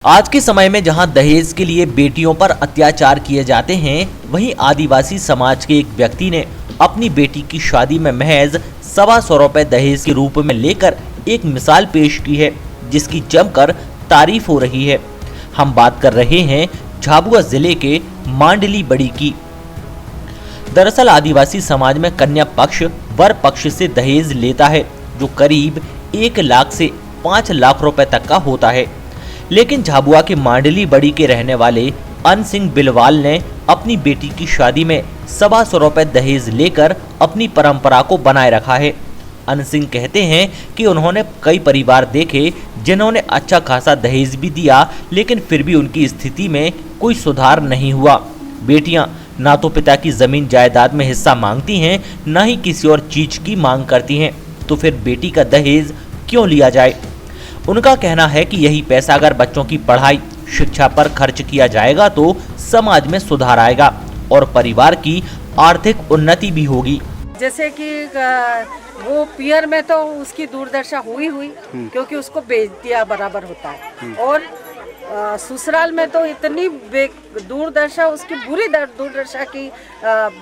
आज के समय में जहां दहेज के लिए बेटियों पर अत्याचार किए जाते हैं, वहीं आदिवासी समाज के एक व्यक्ति ने अपनी बेटी की शादी में महज 125 रुपए दहेज के रूप में लेकर एक मिसाल पेश की है, जिसकी जमकर तारीफ हो रही है। हम बात कर रहे हैं झाबुआ जिले के मांडली बड़ी की। दरअसल आदिवासी समाज में कन्या पक्ष वर पक्ष से दहेज लेता है, जो करीब 1 लाख से 5 लाख रुपए तक का होता है। लेकिन झाबुआ के मांडली बड़ी के रहने वाले अन सिंह बिलवाल ने अपनी बेटी की शादी में 125 रुपए दहेज लेकर अपनी परंपरा को बनाए रखा है। अन सिंह कहते हैं कि उन्होंने कई परिवार देखे जिन्होंने अच्छा खासा दहेज भी दिया, लेकिन फिर भी उनकी स्थिति में कोई सुधार नहीं हुआ। बेटियां ना तो पिता की जमीन जायदाद में हिस्सा मांगती हैं, ना ही किसी और चीज की मांग करती हैं, तो फिर बेटी का दहेज क्यों लिया जाए। उनका कहना है कि यही पैसा अगर बच्चों की पढ़ाई शिक्षा पर खर्च किया जाएगा तो समाज में सुधार आएगा और परिवार की आर्थिक उन्नति भी होगी। जैसे कि वो पियर में तो उसकी दुर्दशा हुई क्योंकि उसको बेच दिया बराबर होता है, और ससुराल में तो इतनी दुर्दशा, उसकी बुरी दुर्दशा की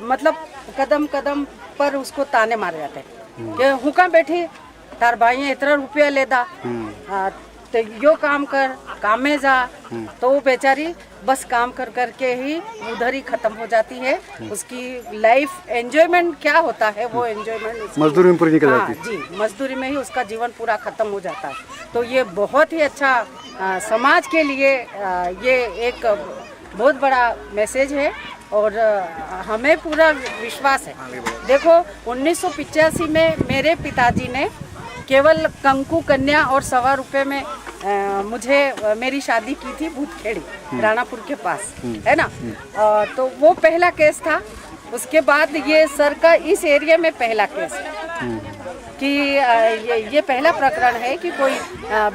मतलब कदम कदम पर उसको ताने मारे जाते हैं कि हुक्का बैठी तार भाई इतना रुपया लेदा, तो यो काम कर, काम में जा, तो वो बेचारी बस काम कर करके ही उधर ही खत्म हो जाती है। उसकी लाइफ एंजॉयमेंट क्या होता है, वो एंजॉयमेंट मजदूरी में पूरी निकल जाती है। जी, मजदूरी में ही उसका जीवन पूरा खत्म हो जाता है। तो ये बहुत ही अच्छा समाज के लिए ये एक बहुत बड़ा मैसेज है, और हमें पूरा विश्वास है। देखो 1985 में मेरे पिताजी ने केवल कंकु कन्या और 125 रुपए में मुझे मेरी शादी की थी भूतखेड़ी राणापुर के पास, है ना। तो वो पहला केस था। उसके बाद ये सर का इस एरिया में पहला केस है कि ये पहला प्रकरण है कि कोई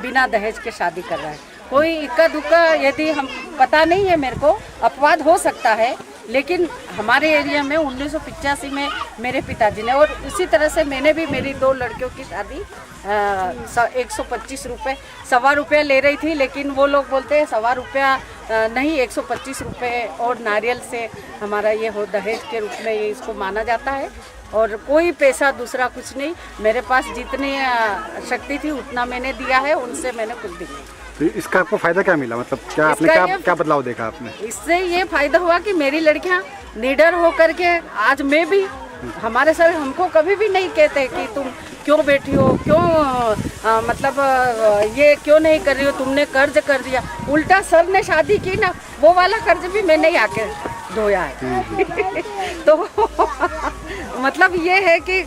बिना दहेज के शादी कर रहा है। कोई इक्का दुक्का, यदि हम पता नहीं है मेरे को, अपवाद हो सकता है, लेकिन हमारे एरिया में 1985 में मेरे पिताजी ने, और उसी तरह से मैंने भी मेरी 2 लड़कियों की शादी 125 रुपये 125 रुपया ले रही थी, लेकिन वो लोग बोलते हैं 125 रुपया नहीं, 125 रुपये और नारियल से हमारा ये हो दहेज के रूप में ये इसको माना जाता है, और कोई पैसा दूसरा कुछ नहीं। मेरे पास जितनी शक्ति थी उतना मैंने दिया है, उनसे मैंने कुछ भी नहीं। तो इसका आपको फायदा क्या मिला, मतलब क्या आपने क्या बदलाव देखा आपने? इससे ये फायदा हुआ कि मेरी लड़कियां निडर होकर के, आज मैं भी, हमारे सर हमको कभी भी नहीं कहते कि तुम क्यों बैठी हो, क्यों मतलब ये क्यों नहीं कर रही हो, तुमने कर्ज कर दिया। उल्टा सर ने शादी की ना, वो वाला कर्ज भी मैंने ही आके धोया है। तो मतलब ये है कि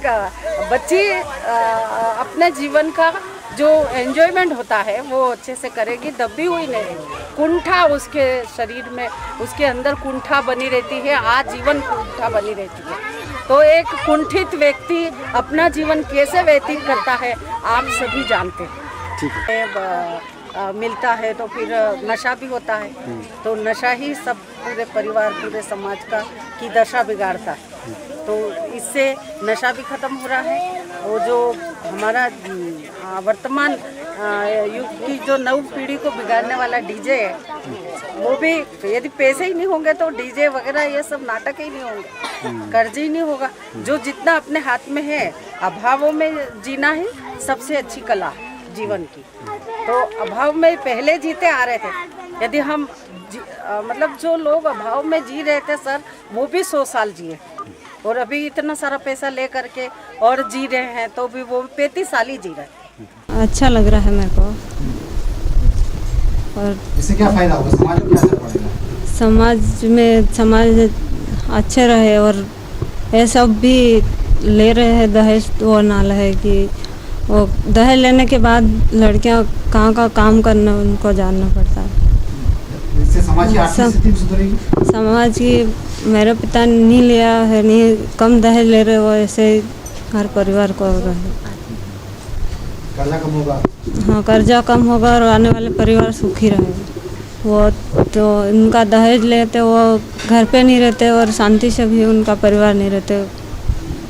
बच्ची अपने जीवन का जो एंजॉयमेंट होता है वो अच्छे से करेगी। दबी हुई नहीं, कुंठा उसके शरीर में, उसके अंदर कुंठा बनी रहती है, आजीवन कुंठा बनी रहती है। तो एक कुंठित व्यक्ति अपना जीवन कैसे व्यतीत करता है आप सभी जानते हैं। ठीक है। मिलता है तो फिर नशा भी होता है, तो नशा ही सब पूरे परिवार, पूरे समाज की दशा बिगाड़ता है। तो इससे नशा भी खत्म हो रहा है, और जो हमारा वर्तमान युग की जो नव पीढ़ी को बिगाड़ने वाला डीजे है, वो भी यदि पैसे ही नहीं होंगे तो डीजे वगैरह ये सब नाटक ही नहीं होंगे, कर्ज ही नहीं होगा। जो जितना अपने हाथ में है, अभावों में जीना ही सबसे अच्छी कला है जीवन की। तो अभाव में पहले जीते आ रहे थे। यदि हम मतलब जो लोग अभाव में जी रहे थे सर, वो भी 100 साल जिए, और अभी इतना सारा पैसा ले करके और जी रहे हैं, तो भी वो 35 साल ही जी रहे हैं। अच्छा लग रहा है मेरे को। और इससे क्या फायदा होगा, समाज में क्या असर पड़ेगा? समाज अच्छे रहे, और ये सब भी ले रहे हैं दहेज, तो वो नाल है कि वो दहेज लेने के बाद लड़कियां कहाँ का काम करना उनको जानना पड़ता है। इससे समाज की आर्थिक स्थिति भी सुधरेगी। समाज की मेरे पिता ने नहीं लिया है, नहीं कम दहेज ले रहे, वो ऐसे हर परिवार को रहे। कर्जा कम होगा। हाँ, कर्जा कम होगा और आने वाले परिवार सुखी रहेगा। वो तो उनका दहेज लेते, वो घर पे नहीं रहते और शांति से भी उनका परिवार नहीं रहते।